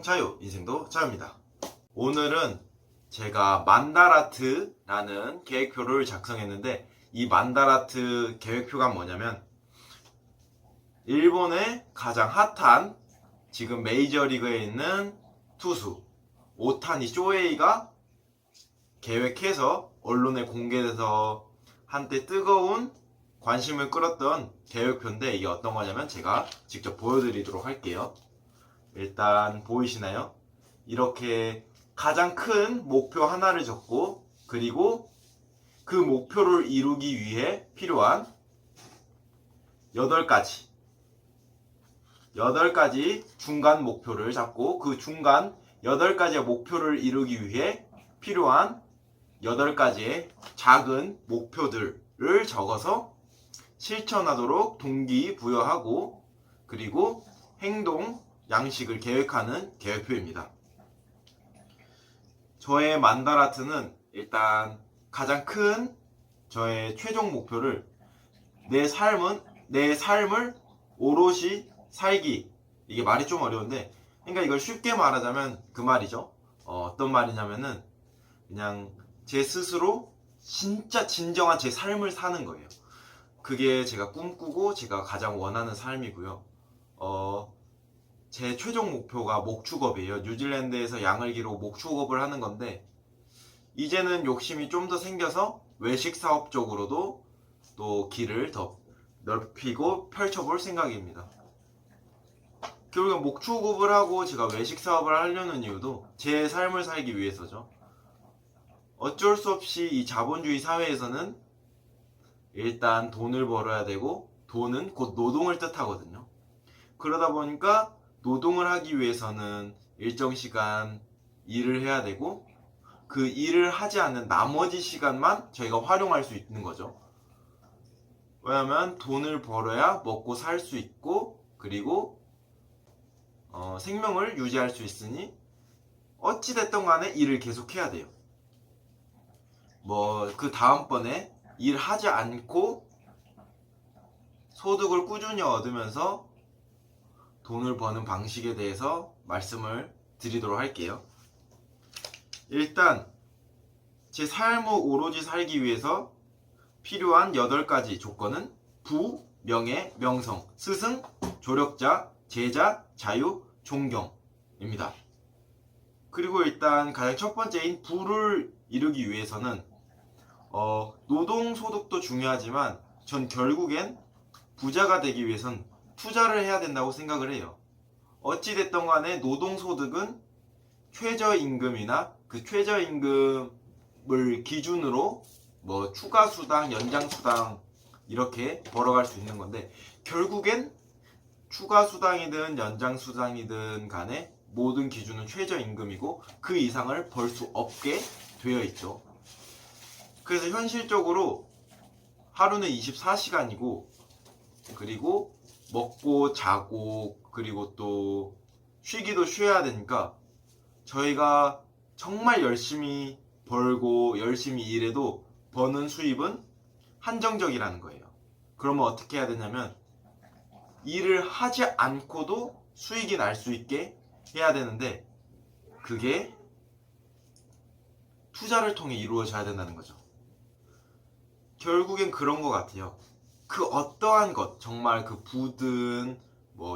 자유, 인생도 자유입니다. 오늘은 제가 만다라트라는 계획표를 작성했는데, 이 만다라트 계획표가 뭐냐면 일본의 가장 핫한 지금 메이저리그에 있는 투수 오타니 쇼헤이가 계획해서 언론에 공개돼서 한때 뜨거운 관심을 끌었던 계획표인데, 이게 어떤 거냐면 제가 직접 보여드리도록 할게요. 일단 보이시나요? 이렇게 가장 큰 목표 하나를 적고, 그리고 그 목표를 이루기 위해 필요한 8가지 중간 목표를 잡고, 그 중간 8가지의 목표를 이루기 위해 필요한 8가지의 작은 목표들을 적어서 실천하도록 동기부여하고, 그리고 행동 양식을 계획하는 계획표입니다. 저의 만다라트는 일단 가장 큰 저의 최종 목표를 내 삶을 오롯이 살기. 이게 말이 좀 어려운데, 그러니까 이걸 쉽게 말하자면 그 말이죠. 어떤 말이냐면은 그냥 제 스스로 진짜 진정한 제 삶을 사는 거예요. 그게 제가 꿈꾸고 제가 가장 원하는 삶이고요. 제 최종 목표가 목축업이에요. 뉴질랜드에서 양을 기르고 목축업을 하는 건데, 이제는 욕심이 좀 더 생겨서 외식 사업 쪽으로도 또 길을 더 넓히고 펼쳐볼 생각입니다. 결국엔 목축업을 하고 제가 외식 사업을 하려는 이유도 제 삶을 살기 위해서죠. 어쩔 수 없이 이 자본주의 사회에서는 일단 돈을 벌어야 되고, 돈은 곧 노동을 뜻하거든요. 그러다 보니까 노동을 하기 위해서는 일정 시간 일을 해야 되고, 그 일을 하지 않는 나머지 시간만 저희가 활용할 수 있는 거죠. 왜냐면 돈을 벌어야 먹고 살 수 있고, 그리고 생명을 유지할 수 있으니 어찌됐든 간에 일을 계속 해야 돼요. 그 다음번에 일하지 않고 소득을 꾸준히 얻으면서 돈을 버는 방식에 대해서 말씀을 드리도록 할게요. 일단 제 삶을 오로지 살기 위해서 필요한 8가지 조건은 부, 명예, 명성, 스승, 조력자, 제자, 자유, 존경입니다. 그리고 일단 가장 첫 번째인 부를 이루기 위해서는 노동소득도 중요하지만 전 결국엔 부자가 되기 위해선 투자를 해야 된다고 생각을 해요. 어찌됐든 간에 노동소득은 최저임금이나 그 최저임금을 기준으로 추가수당, 연장수당 이렇게 벌어갈 수 있는 건데, 결국엔 추가수당이든 연장수당이든 간에 모든 기준은 최저임금이고 그 이상을 벌 수 없게 되어 있죠. 그래서 현실적으로 하루는 24시간이고, 그리고 먹고 자고 그리고 또 쉬기도 쉬어야 되니까 저희가 정말 열심히 벌고 열심히 일해도 버는 수입은 한정적이라는 거예요. 그러면 어떻게 해야 되냐면 일을 하지 않고도 수익이 날 수 있게 해야 되는데, 그게 투자를 통해 이루어져야 된다는 거죠. 결국엔 그런 것 같아요. 그 어떠한 것, 정말 그 부든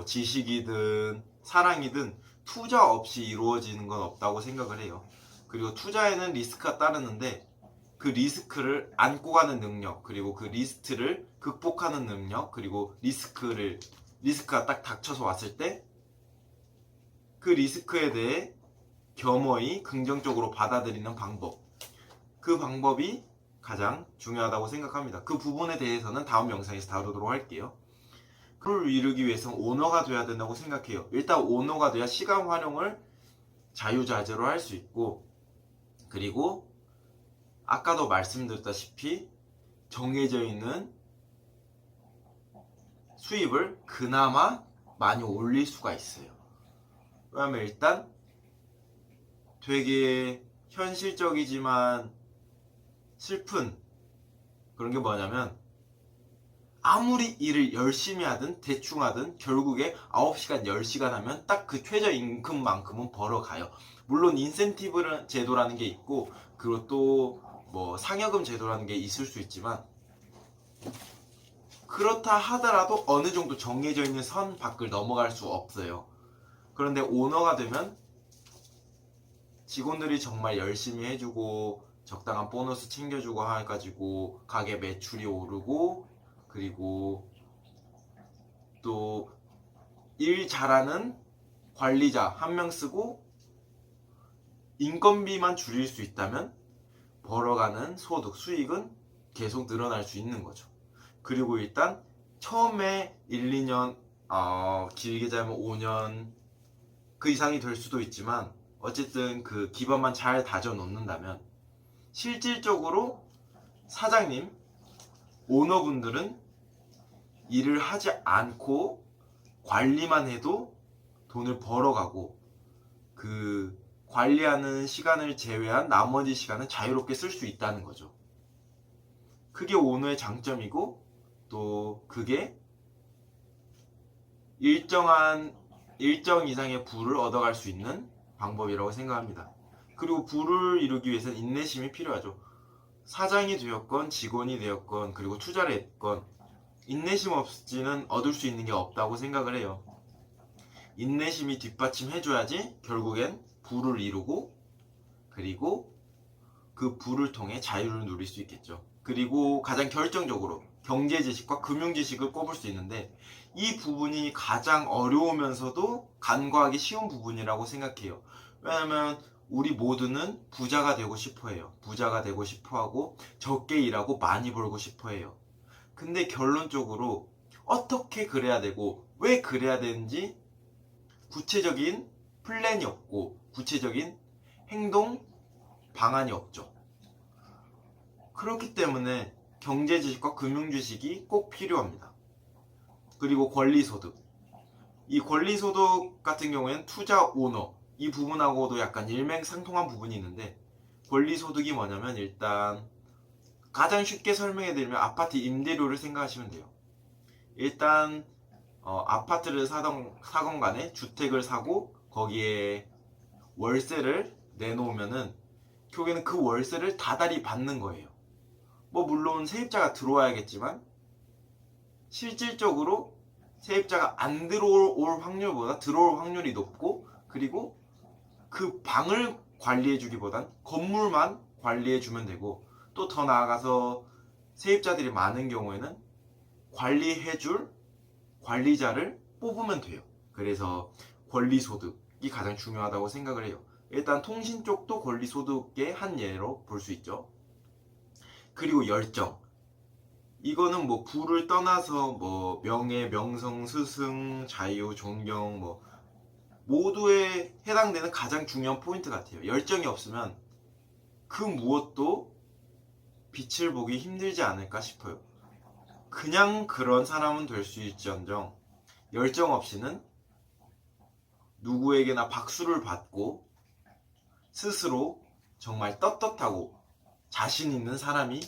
지식이든 사랑이든 투자 없이 이루어지는 건 없다고 생각을 해요. 그리고 투자에는 리스크가 따르는데, 그 리스크를 안고 가는 능력, 그리고 그 리스트를 극복하는 능력, 그리고 리스크가 딱 닥쳐서 왔을 때 그 리스크에 대해 겸허히 긍정적으로 받아들이는 방법, 그 방법이 가장 중요하다고 생각합니다. 그 부분에 대해서는 다음 영상에서 다루도록 할게요. 그걸 이루기 위해서는 오너가 돼야 된다고 생각해요. 일단 오너가 돼야 시간 활용을 자유자재로 할 수 있고, 그리고 아까도 말씀드렸다시피 정해져 있는 수입을 그나마 많이 올릴 수가 있어요. 왜냐면 일단 되게 현실적이지만 슬픈 그런 게 뭐냐면, 아무리 일을 열심히 하든 대충 하든 결국에 9시간, 10시간 하면 딱 그 최저임금만큼은 벌어가요. 물론 인센티브 제도라는 게 있고 그리고 또 뭐 상여금 제도라는 게 있을 수 있지만 그렇다 하더라도 어느 정도 정해져 있는 선 밖을 넘어갈 수 없어요. 그런데 오너가 되면 직원들이 정말 열심히 해주고 적당한 보너스 챙겨주고 해가지고 가게 매출이 오르고 그리고 또 일 잘하는 관리자 한 명 쓰고 인건비만 줄일 수 있다면 벌어가는 소득, 수익은 계속 늘어날 수 있는 거죠. 그리고 일단 처음에 1, 2년, 길게 자면 5년 그 이상이 될 수도 있지만 어쨌든 그 기반만 잘 다져 놓는다면 실질적으로 사장님, 오너분들은 일을 하지 않고 관리만 해도 돈을 벌어가고 그 관리하는 시간을 제외한 나머지 시간은 자유롭게 쓸 수 있다는 거죠. 그게 오너의 장점이고 또 그게 일정 이상의 부를 얻어갈 수 있는 방법이라고 생각합니다. 그리고 부를 이루기 위해서는 인내심이 필요하죠. 사장이 되었건 직원이 되었건 그리고 투자를 했건 인내심 없이는 얻을 수 있는 게 없다고 생각을 해요. 인내심이 뒷받침해줘야지 결국엔 부를 이루고 그리고 그 부를 통해 자유를 누릴 수 있겠죠. 그리고 가장 결정적으로 경제 지식과 금융 지식을 꼽을 수 있는데 이 부분이 가장 어려우면서도 간과하기 쉬운 부분이라고 생각해요. 왜냐면 우리 모두는 부자가 되고 싶어 해요. 부자가 되고 싶어 하고 적게 일하고 많이 벌고 싶어 해요. 근데 결론적으로 어떻게 그래야 되고 왜 그래야 되는지 구체적인 플랜이 없고 구체적인 행동 방안이 없죠. 그렇기 때문에 경제 지식과 금융 지식이 꼭 필요합니다. 그리고 권리소득. 이 권리소득 같은 경우에는 투자 오너 이 부분하고도 약간 일맥상통한 부분이 있는데 권리소득이 뭐냐면 일단 가장 쉽게 설명해 드리면 아파트 임대료를 생각하시면 돼요. 일단 아파트를 사건 간에 주택을 사고 거기에 월세를 내놓으면은 결국에는 그 월세를 다달이 받는 거예요. 뭐 물론 세입자가 들어와야겠지만 실질적으로 세입자가 안 들어올 확률보다 들어올 확률이 높고 그리고 그 방을 관리해주기보단 건물만 관리해주면 되고 또 더 나아가서 세입자들이 많은 경우에는 관리해줄 관리자를 뽑으면 돼요. 그래서 권리소득이 가장 중요하다고 생각을 해요. 일단 통신 쪽도 권리소득의 한 예로 볼 수 있죠. 그리고 열정. 이거는 뭐 부를 떠나서 뭐 명예, 명성, 스승, 자유, 존경 뭐 모두에 해당되는 가장 중요한 포인트 같아요. 열정이 없으면 그 무엇도 빛을 보기 힘들지 않을까 싶어요. 그냥 그런 사람은 될 수 있지언정 열정 없이는 누구에게나 박수를 받고 스스로 정말 떳떳하고 자신 있는 사람이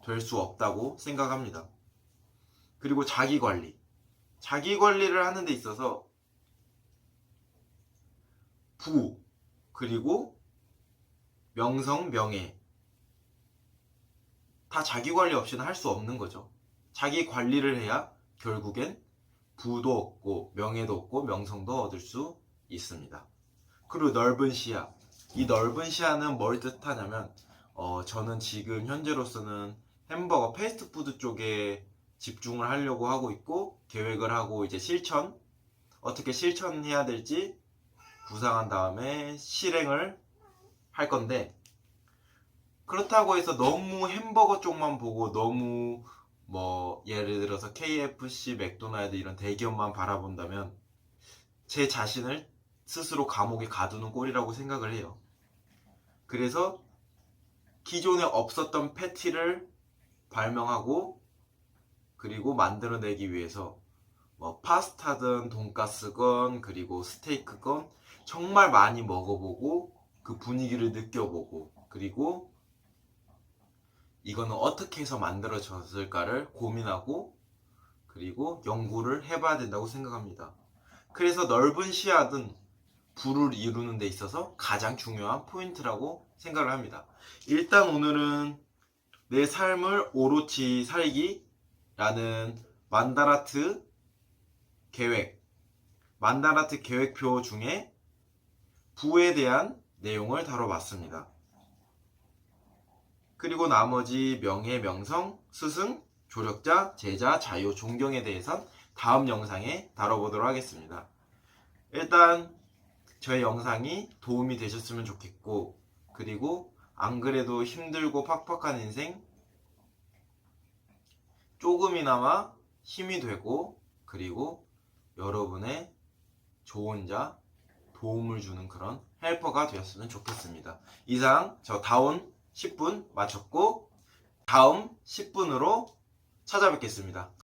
될 수 없다고 생각합니다. 그리고 자기관리. 자기관리를 하는 데 있어서 부, 그리고 명성, 명예 다 자기관리 없이는 할 수 없는 거죠. 자기관리를 해야 결국엔 부도 얻고 명예도 얻고 명성도 얻을 수 있습니다. 그리고 넓은 시야. 이 넓은 시야는 뭘 뜻하냐면 저는 지금 현재로서는 햄버거 패스트푸드 쪽에 집중을 하려고 하고 있고 계획을 하고 이제 어떻게 실천해야 될지 구상한 다음에 실행을 할 건데 그렇다고 해서 너무 햄버거 쪽만 보고 너무 뭐 예를 들어서 KFC, 맥도날드 이런 대기업만 바라본다면 제 자신을 스스로 감옥에 가두는 꼴이라고 생각을 해요. 그래서 기존에 없었던 패티를 발명하고 그리고 만들어내기 위해서 뭐 파스타든 돈가스건 그리고 스테이크건 정말 많이 먹어보고 그 분위기를 느껴보고 그리고 이거는 어떻게 해서 만들어졌을까를 고민하고 그리고 연구를 해봐야 된다고 생각합니다. 그래서 넓은 시야는 부를 이루는 데 있어서 가장 중요한 포인트라고 생각을 합니다. 일단 오늘은 내 삶을 오롯이 살기라는 만다라트 계획표 중에 부에 대한 내용을 다뤄봤습니다. 그리고 나머지 명예, 명성, 스승, 조력자, 제자, 자유, 존경에 대해선 다음 영상에 다뤄보도록 하겠습니다. 일단 저의 영상이 도움이 되셨으면 좋겠고, 그리고 안 그래도 힘들고 팍팍한 인생 조금이나마 힘이 되고, 그리고 여러분의 좋은 자, 도움을 주는 그런 헬퍼가 되었으면 좋겠습니다. 이상 저 다운 10분 마쳤고 다음 10분으로 찾아뵙겠습니다.